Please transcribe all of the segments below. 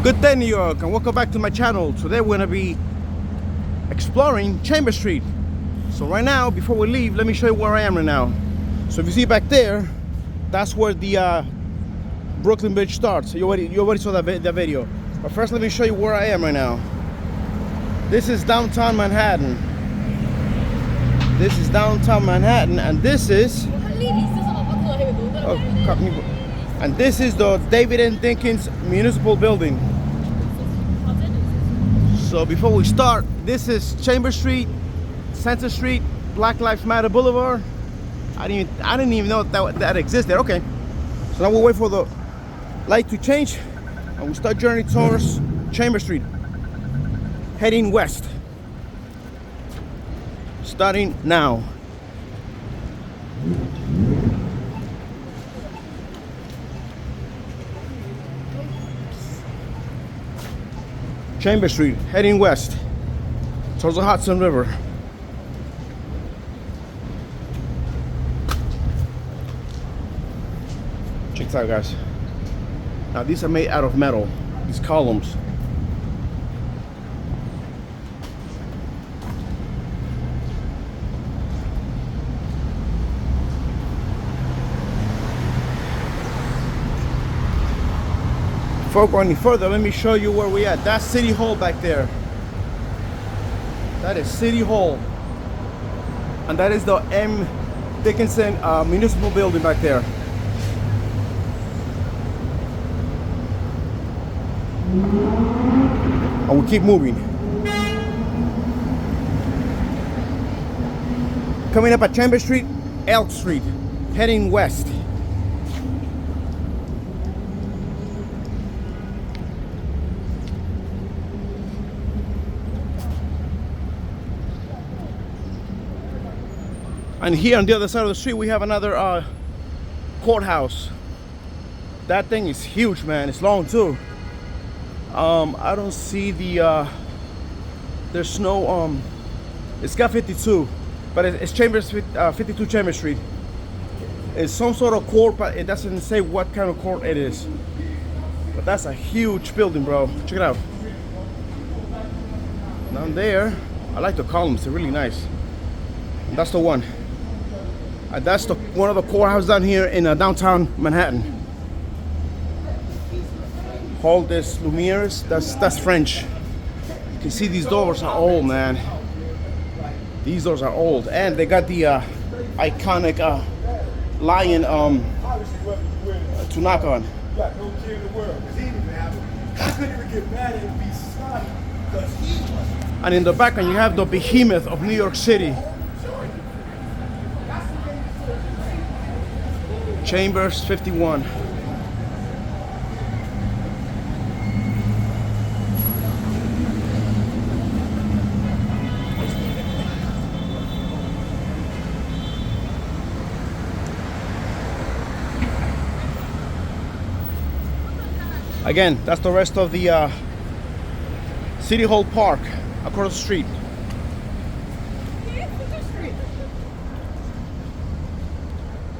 Good day, New York, and welcome back to my channel. Today we're gonna be exploring Chambers Street. So right now, before we leave, let me show you where I am right now. So if you see back there, that's where the Brooklyn Bridge starts. You already saw that video. But first, let me show you where I am right now. This is downtown Manhattan. This is downtown Manhattan, and this is and this is the David N. Dinkins Municipal Building. So before we start, this is Chambers Street, Center Street, Black Lives Matter Boulevard. I didn't even know that existed. Okay, so now we'll wait for the light to change, and we start journey towards Chambers Street, heading west. Starting now. Chambers Street, heading west towards the Hudson River. Check this out, guys. Now these are made out of metal, these columns. Before going any further, let me show you where we at. That's City Hall back there. That is City Hall. And that is the M. Dickinson Municipal Building back there. And we'll keep moving. Coming up at Chambers Street, Elk Street, heading west. And here on the other side of the street, we have another courthouse. That thing is huge, man. It's long too. I don't see the, there's no, it's got 52, but it's Chambers, 52 Chambers Street. It's some sort of court, but it doesn't say what kind of court it is. But that's a huge building, bro. Check it out. Down there, I like the columns, they're really nice. And that's the one. That's one of the courthouses down here in downtown Manhattan. Hall des Lumières, that's French. You can see these doors are old, man. These doors are old, and they got the iconic lion to knock on. And in the background, you have the behemoth of New York City. Chambers 51. Again, that's the rest of the City Hall Park across the street.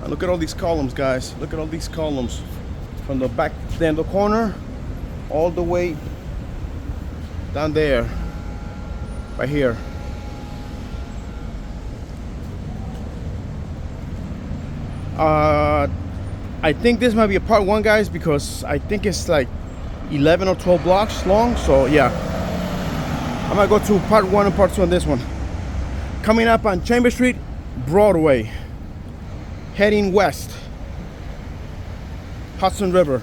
And look at all these columns, guys. Look at all these columns. From the back there in the corner, all the way down there. Right here. I think this might be a part one, guys, because I think it's like 11 or 12 blocks long. So yeah, I'm gonna go to part one and part two on this one. Coming up on Chambers Street, Broadway, heading west, Hudson River.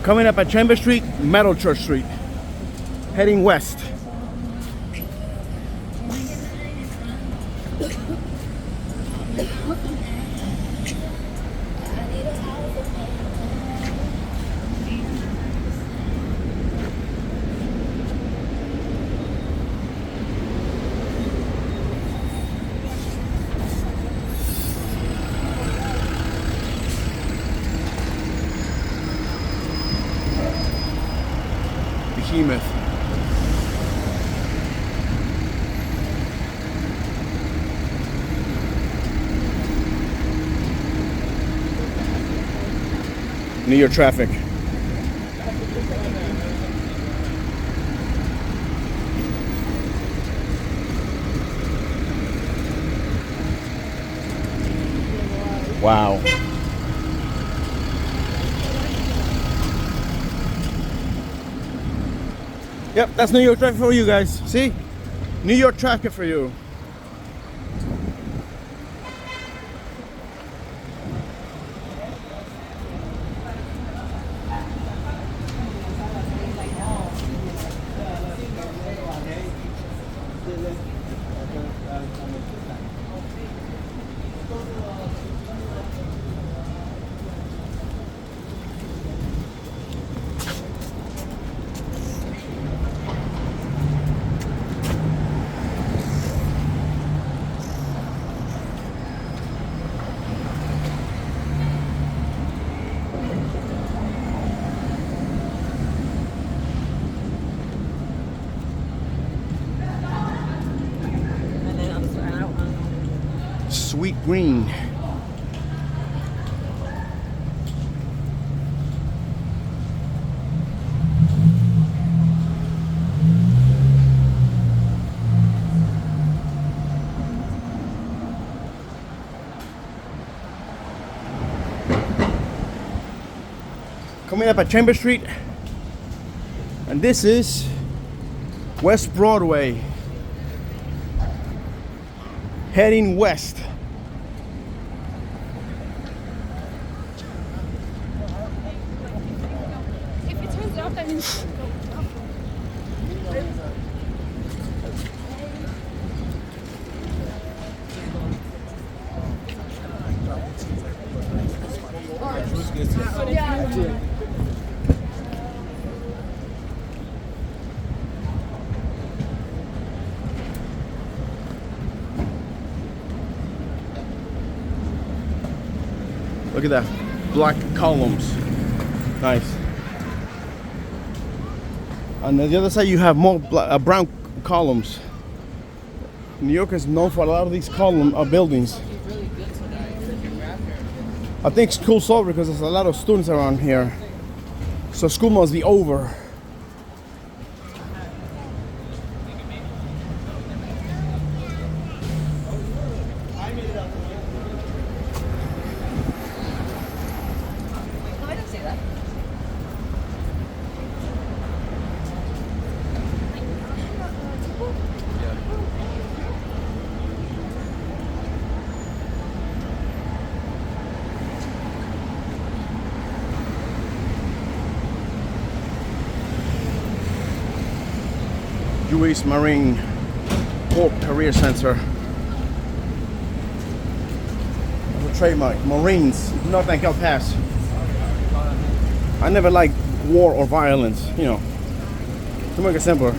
Coming up at Chambers Street, Metal Church Street, heading west. Behemoth. New York traffic. Wow. Yep, that's New York traffic for you guys. See? New York traffic for you. Sweet green. Coming up at Chambers Street, and this is West Broadway, heading west. If it turns off, that means Look at that, black columns. Nice. On the other side, you have more brown columns. New York is known for a lot of these column buildings. I think school's over because there's a lot of students around here. So school must be over. I don't see that. US Marine Corps Career Center. That's a trademark. Marines do not think I'll pass. I never liked war or violence, you know, to make it simpler.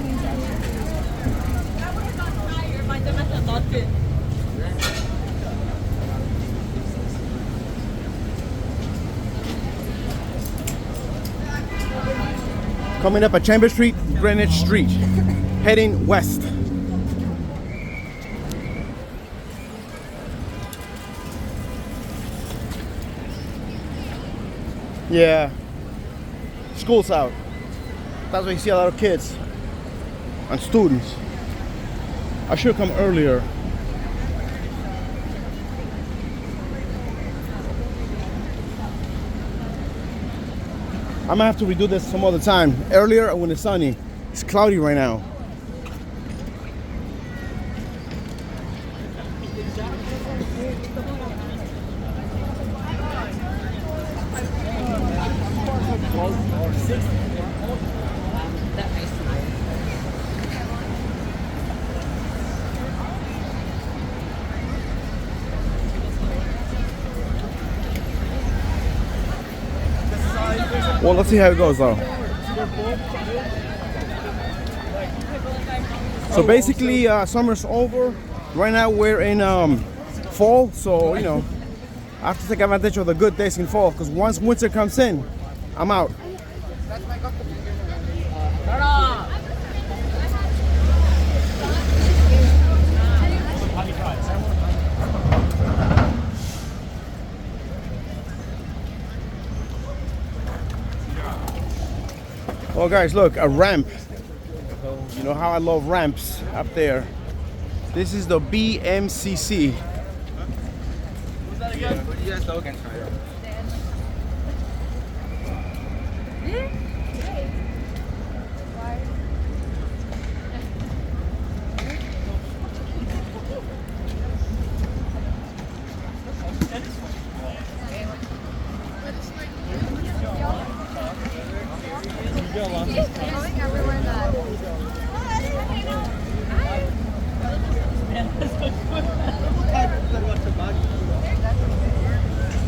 Coming up at Chambers Street, Greenwich Street, heading west. Yeah, school's out. That's why you see a lot of kids and students. I should come earlier. I'm gonna have to redo this some other time. Earlier when it's sunny. It's cloudy right now. Well, let's see how it goes though. So basically, summer's over. Right now we're in fall, so you know, I have to take advantage of the good days in fall because once winter comes in, I'm out. Oh guys, look, a ramp. You know how I love ramps up there. This is the BMCC.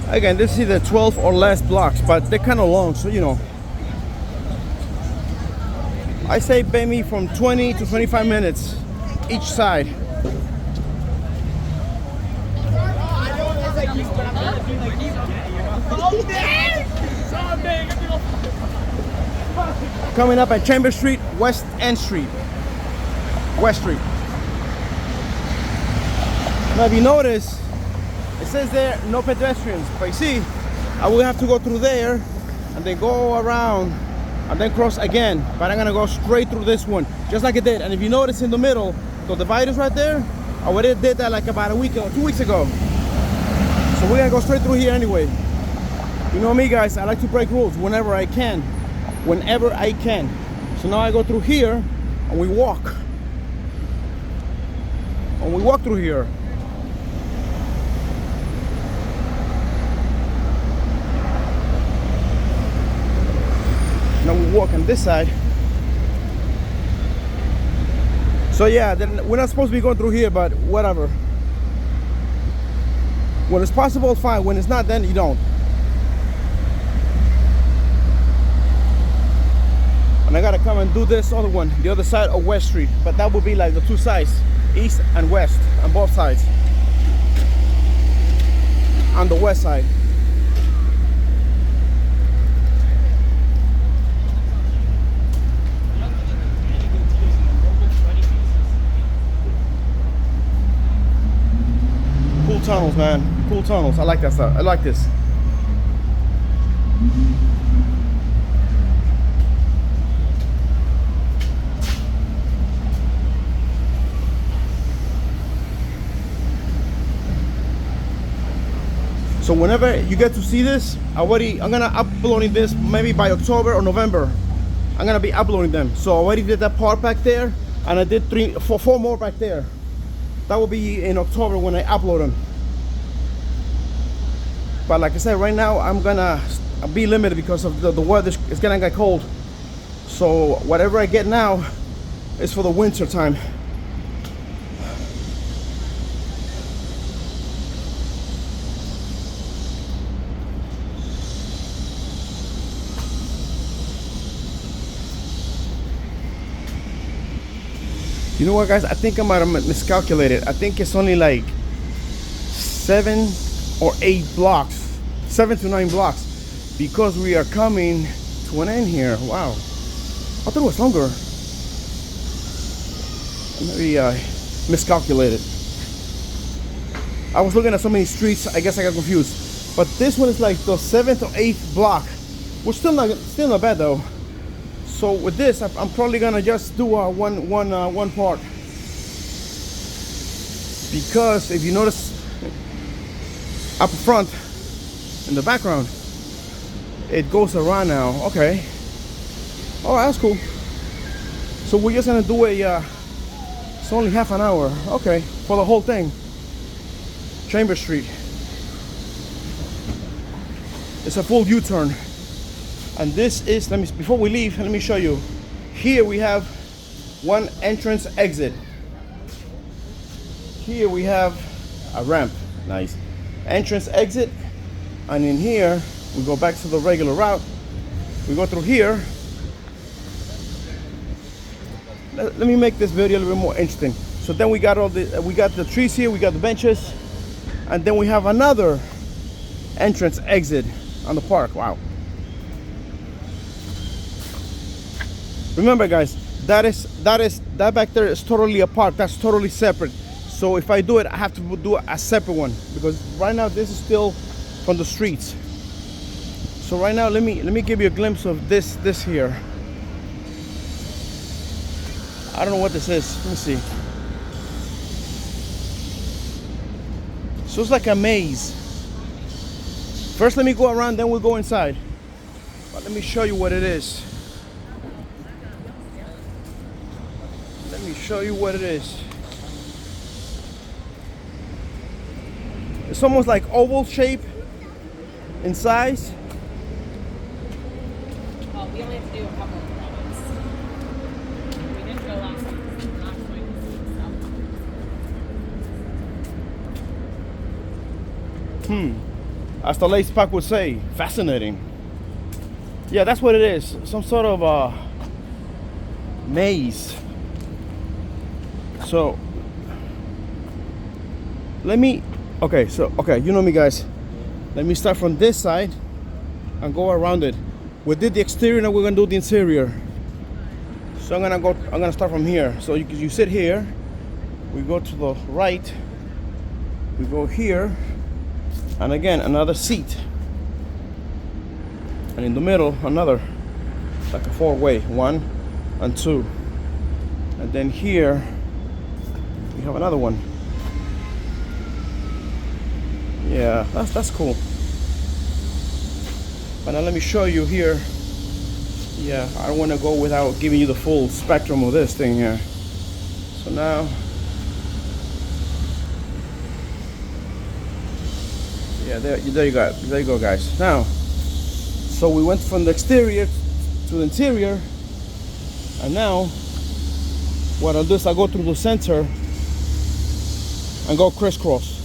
Again, this is the 12 or less blocks, but they're kind of long, so you know. I say maybe from 20 to 25 minutes each side. Coming up at Chambers Street, West End Street. West Street. Now if you notice, it says there, no pedestrians. But you see, I will have to go through there and then go around and then cross again. But I'm gonna go straight through this one, just like it did. And if you notice in the middle, the divider's right there. I already did that like about a week or 2 weeks ago. So we're gonna go straight through here anyway. You know me guys, I like to break rules whenever I can. Whenever I can. So now I go through here and we walk. And we walk through here. Now we walk on this side. So yeah, then we're not supposed to be going through here, but whatever. When it's possible, fine. When it's not, then you don't. And I gotta come and do this other one, the other side of West Street. But that would be like the two sides, east and west, on both sides. On the west side. Cool tunnels, man. Cool tunnels. I like that stuff. I like this. So whenever you get to see this, I'm gonna uploading this maybe by October or November. I'm gonna be uploading them. So I already did that part back there, and I did four more back there. That will be in October when I upload them. But like I said, right now I'm gonna be limited because of the weather. It's gonna get cold. So whatever I get now is for the winter time. You know what guys, I think I might have miscalculated. I think it's only like 7 or 8 blocks, 7 to 9 blocks, because we are coming to an end here. Wow, I thought it was longer. Maybe I miscalculated. I was looking at so many streets, I guess I got confused. But this one is like the 7th or 8th block, which still not bad though. So with this, I'm probably gonna just do one part, because if you notice up front in the background, it goes around now. Okay, all right, that's cool. So we're just gonna do it's only half an hour. Okay, for the whole thing. Chambers Street. It's a full U-turn. And this is, before we leave, let me show you. Here we have one entrance exit. Here we have a ramp. Nice. Entrance exit. And in here, we go back to the regular route. We go through here. Let me make this video a little bit more interesting. So then we got the trees here, we got the benches, and then we have another entrance exit on the park. Wow. Remember guys, that back there is totally a park. That's totally separate. So if I do it, I have to do a separate one, because right now this is still from the streets. So right now let me give you a glimpse of this here. I don't know what this is. Let me see. So it's like a maze. First let me go around, then we'll go inside. But let me show you what it is. Let me show you what it is. It's almost like oval shape in size. Well, we only have to do a couple of rounds. We didn't go last time because we're not going to see stuff. As the Lace Pack would say, fascinating. Yeah, that's what it is. Some sort of maze. So okay, you know me guys. Let me start from this side and go around it. We did the exterior, now we're gonna do the interior. So I'm gonna start from here. So you sit here, we go to the right, we go here, and again another seat. And in the middle, another, like a four-way, 1 and 2. And then here we have another one. Yeah, that's cool. But now let me show you here. Yeah, I don't want to go without giving you the full spectrum of this thing here. So now, yeah, there you go guys. Now, so we went from the exterior to the interior, and now what I'll do is I'll go through the center and go crisscross.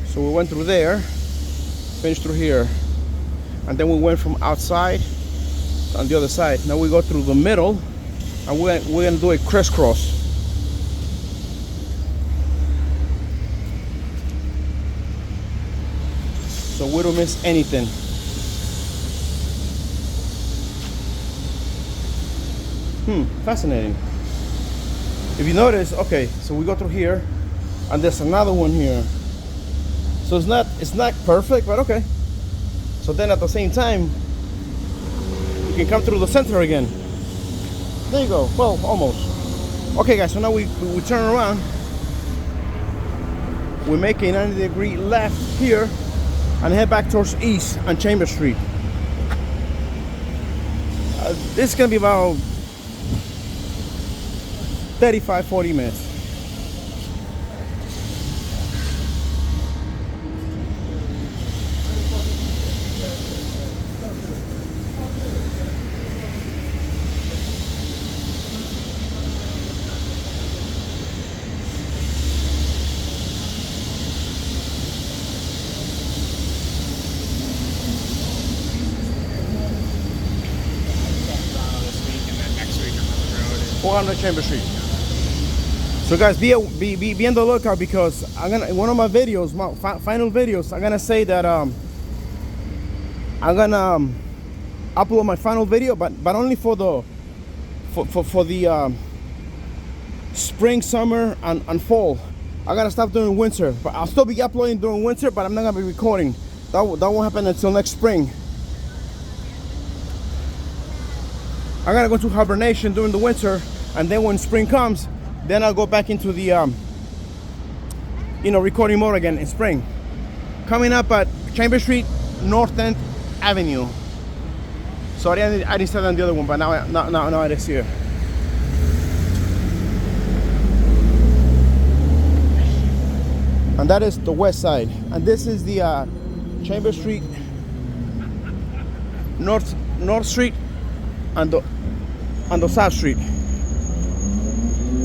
So we went through there, finished through here, and then we went from outside on the other side. Now we go through the middle, and we're gonna do a crisscross. So we don't miss anything. Fascinating. If you notice, okay, so we go through here, and there's another one here. So it's not perfect, but okay. So then at the same time, you can come through the center again. There you go. Well, almost. Okay, guys. So now we turn around. We make a 90-degree left here and head back towards east on Chambers Street. This is gonna be about 35-40 minutes. On Chambers Street. So guys, be on the lookout, because I'm gonna, in one of my videos, my final videos, I'm gonna say that I'm gonna upload my final video, but only for the spring, summer, and fall. I'm gonna stop doing winter, but I'll still be uploading during winter, but I'm not gonna be recording. That won't happen until next spring. I'm gonna go to hibernation during the winter, and then when spring comes, then I'll go back into the recording mode again in spring. Coming up at Chambers Street, North 10th Avenue. So I didn't say that on the other one, but now it is here. And that is the west side, and this is the Chambers Street North Street and the South Street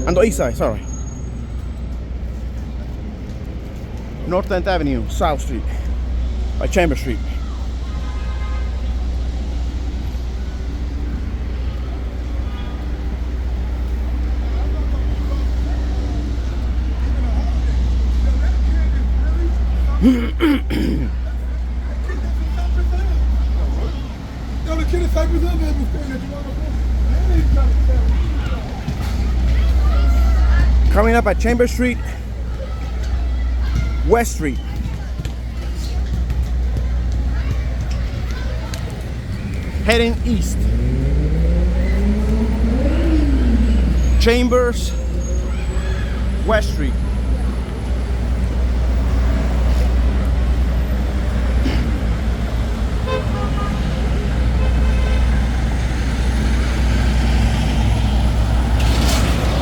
and the East Side. Sorry, North 10th Avenue, South Street by Chambers Street. Coming up at Chambers Street, West Street. Heading east. Chambers, West Street.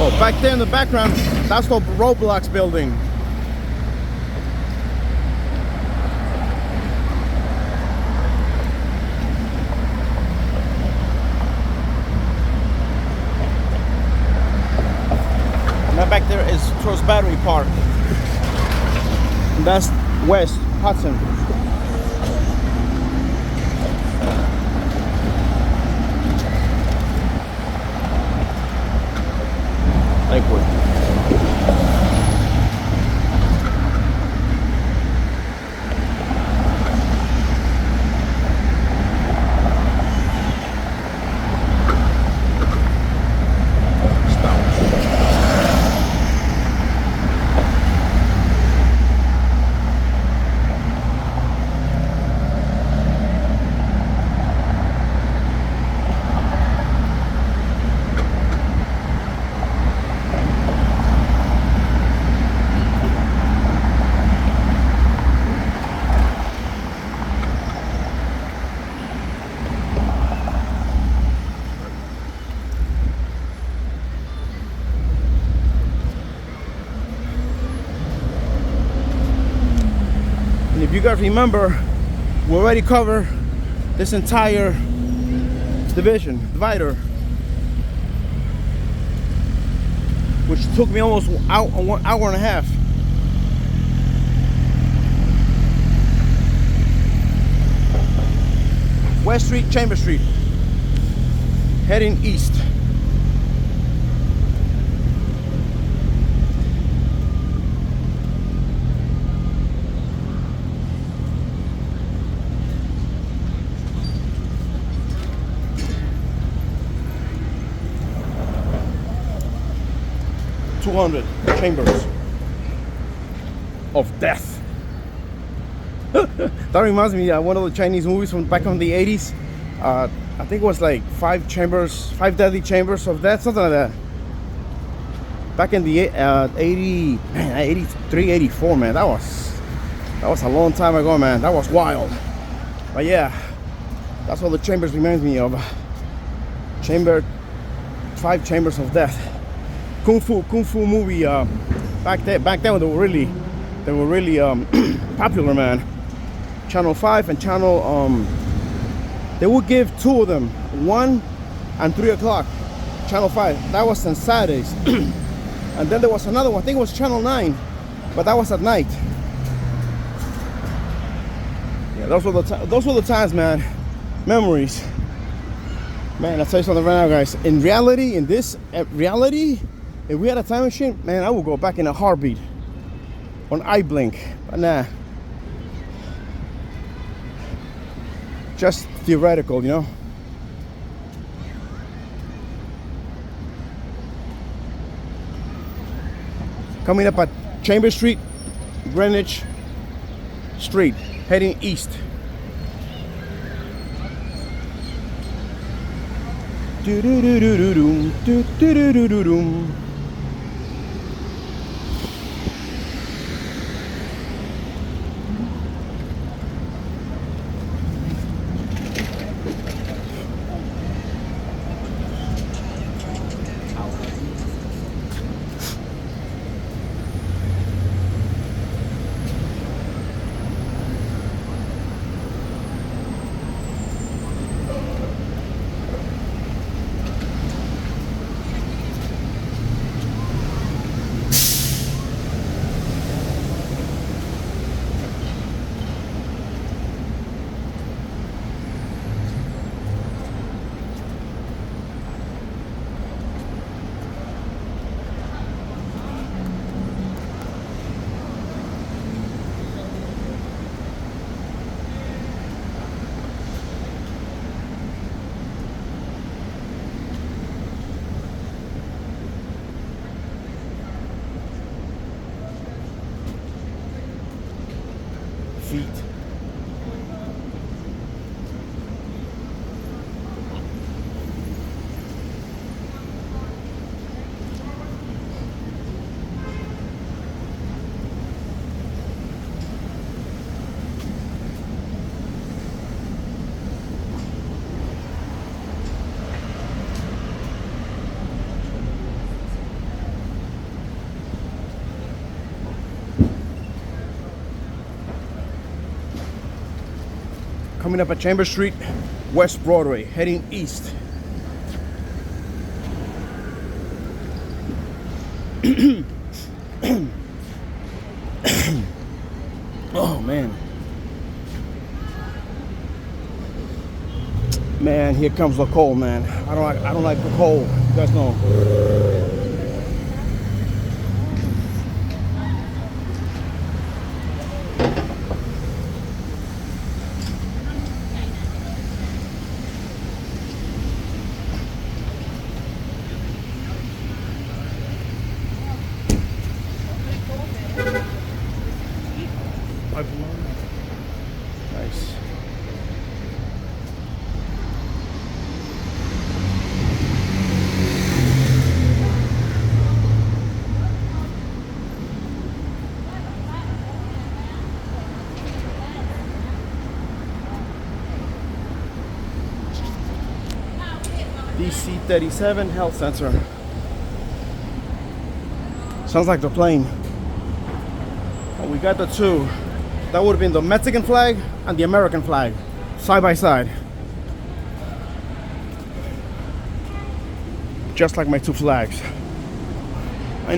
Oh, back there in the background, that's the Roblox building. And that back there is Trust Battery Park. And that's West Hudson. Lakewood. If you guys remember, we already covered this entire divider, which took me almost 1 hour and a half. West Street, Chambers Street, heading east. Chambers of Death. That reminds me of one of the Chinese movies from back in the 80s. I think it was like 5 deadly chambers of death, something like that. Back in the 83, 84, man. That was a long time ago, man. That was wild. But yeah, that's what the chambers reminds me of. 5 chambers of death. Kung fu movie back then when they were really popular, man. Channel 5 and channel they would give 2 of them, 1 and 3 o'clock. Channel 5, that was on Saturdays. And then there was another one, I think it was channel 9, but that was at night. Yeah, those were the times, man. Memories, man. I'll tell you something right now, guys. In reality, if we had a time machine, man, I would go back in a heartbeat. On eye blink. But nah. Just theoretical, you know? Coming up at Chambers Street, Greenwich Street, heading east. Do do do do do do do do do do do. Coming up at Chambers Street, West Broadway, heading east. Oh man. Man, here comes the cold, man. I don't like the cold. You guys know. Nice. DC-37 health sensor. Sounds like the plane. Oh, we got the two. That would have been the Mexican flag and the American flag, side by side. Just like my two flags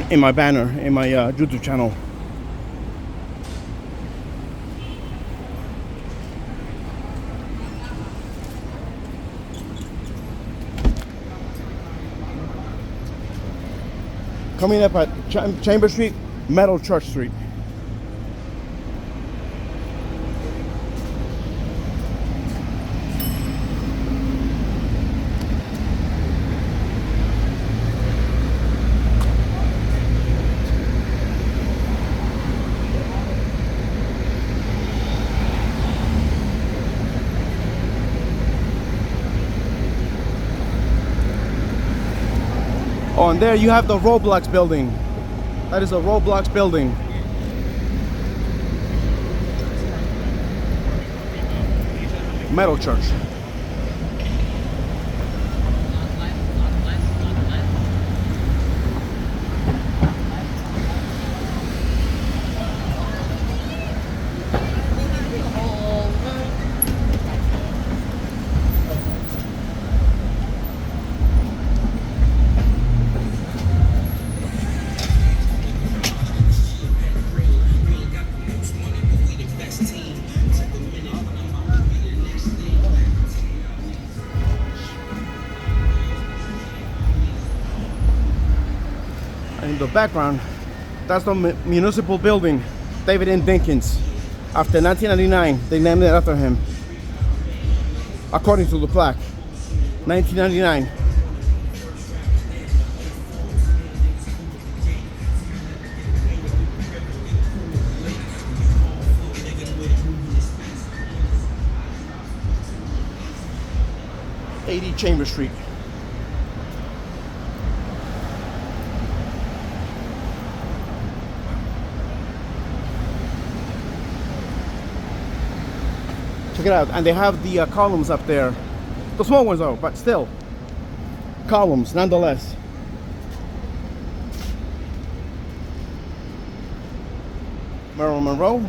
in my banner, in my YouTube channel. Coming up at Chambers Street, Metal Church Street. Oh, and there you have the Roblox building. That is a Roblox building. Metal Church. In the background, that's the municipal building, David N. Dinkins. After 1999, they named it after him. According to the plaque, 1999. '80 Chambers Street. Check it out, and they have the columns up there. The small ones though, but still. Columns, nonetheless. Marilyn Monroe.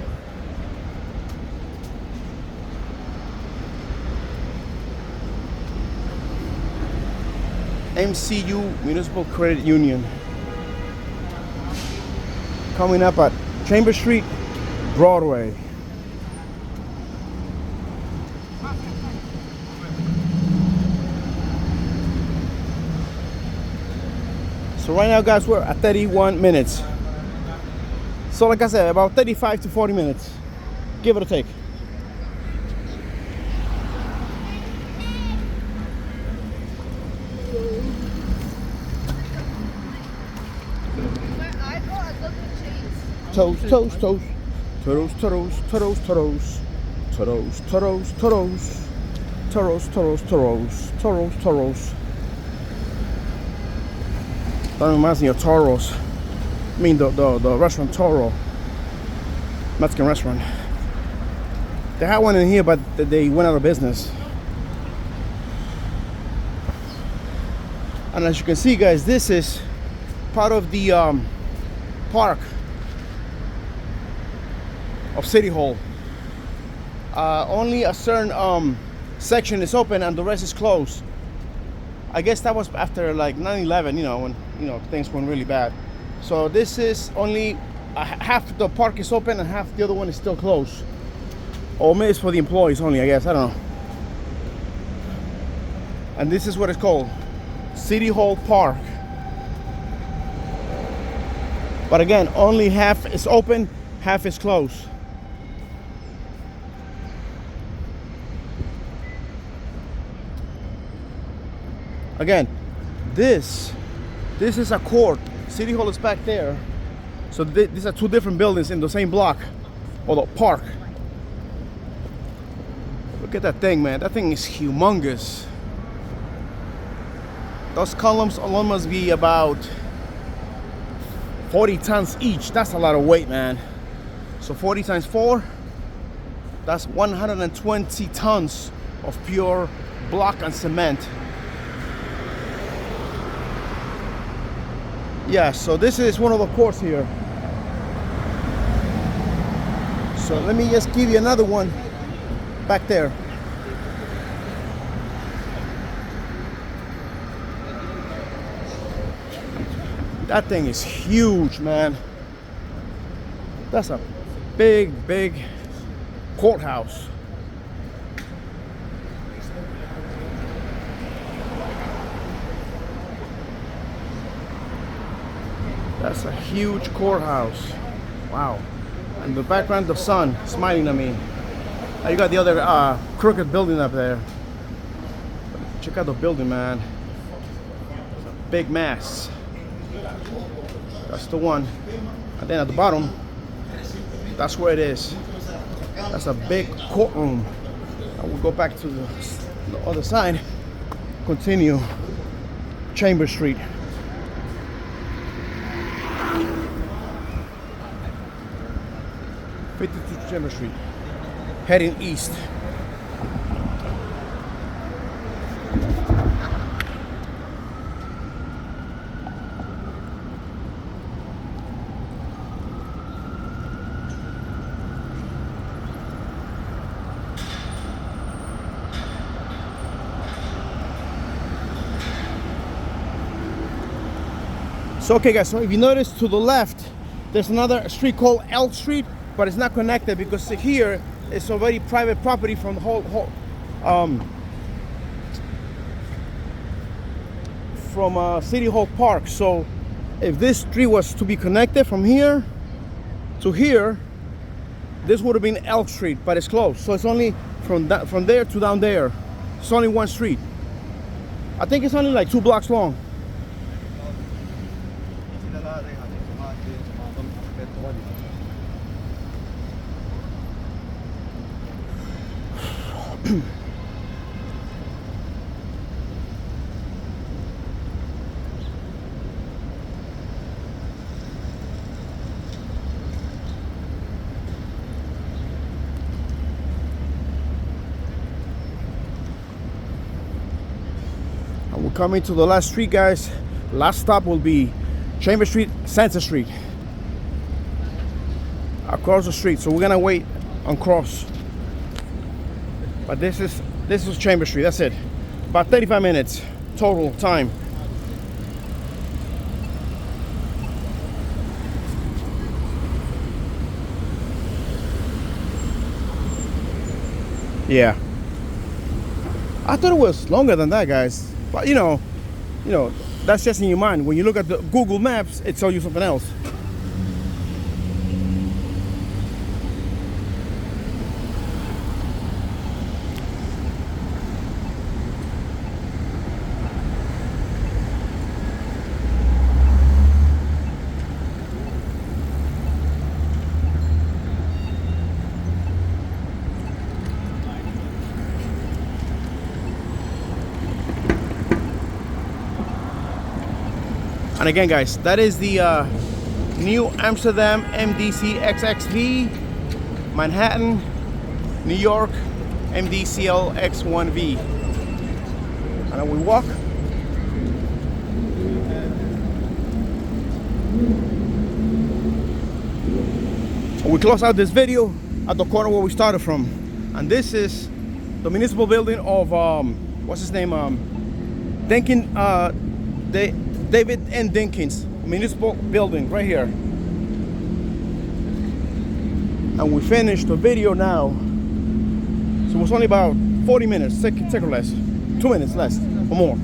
MCU Municipal Credit Union. Coming up at Chambers Street, Broadway. So right now, guys, we're at 31 minutes. So like I said, about 35 to 40 minutes. Give it a take. Toes, toes, toes. Toes, toes, toes, toes. Toes, toes, toes. Toes, toes, toes. Toes, toes. That reminds me of Toro's. I mean the restaurant Toro. Mexican restaurant. They had one in here, but they went out of business. And as you can see, guys, this is part of the park of City Hall. only a certain section is open and the rest is closed. I guess that was after like 9/11, you know, when things went really bad. So this is only half the park is open and half the other one is still closed. Or maybe it's for the employees only, I guess. I don't know. And this is what it's called, City Hall Park. But again, only half is open, half is closed. Again, this is a court. City Hall is back there. So these are two different buildings in the same block, or the park. Look at that thing, man. That thing is humongous. Those columns alone must be about 40 tons each. That's a lot of weight, man. So 40 times 4, that's 120 tons of pure block and cement. Yeah, so this is one of the courts here. So let me just give you another one back there. That thing is huge, man. That's a big courthouse. That's a huge courthouse. Wow. And the background, the sun smiling at me. Now you got the other crooked building up there. Check out the building, man. It's a big mass. That's the one. And then at the bottom, that's where it is. That's a big courtroom. I will go back to the other side. Continue Chamber Street. Chamber Street, heading east. So okay guys, so if you notice to the left, there's another street called Elk Street, but it's not connected because here it's already private property from the whole from City Hall Park. So if this street was to be connected from here to here, this would have been Elk Street, but it's closed. So it's only from there to down there. It's only one street. I think it's only like 2 blocks long. And we're coming to the last street, guys. Last stop will be Chamber Street, Santa Street. Across the street. So we're gonna wait on cross. But this is Chamber Street. That's it. About 35 minutes total time. Yeah. I thought it was longer than that, guys. But you know, that's just in your mind. When you look at the Google Maps, it tells you something else. And again, guys, that is the New Amsterdam MDC XXV, Manhattan, New York MDCL X1V. And then we walk. And we close out this video at the corner where we started from. And this is the municipal building of what's his name? David N. Dinkins municipal building right here. And we finished the video now. So it was only about 40 minutes, take or less. 2 minutes less or more.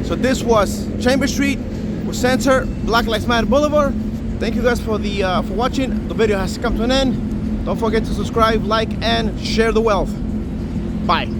So this was Chambers Street, with Center, Black Lives Matter Boulevard. Thank you guys for watching. The video has come to an end. Don't forget to subscribe, like, and share the wealth. Bye.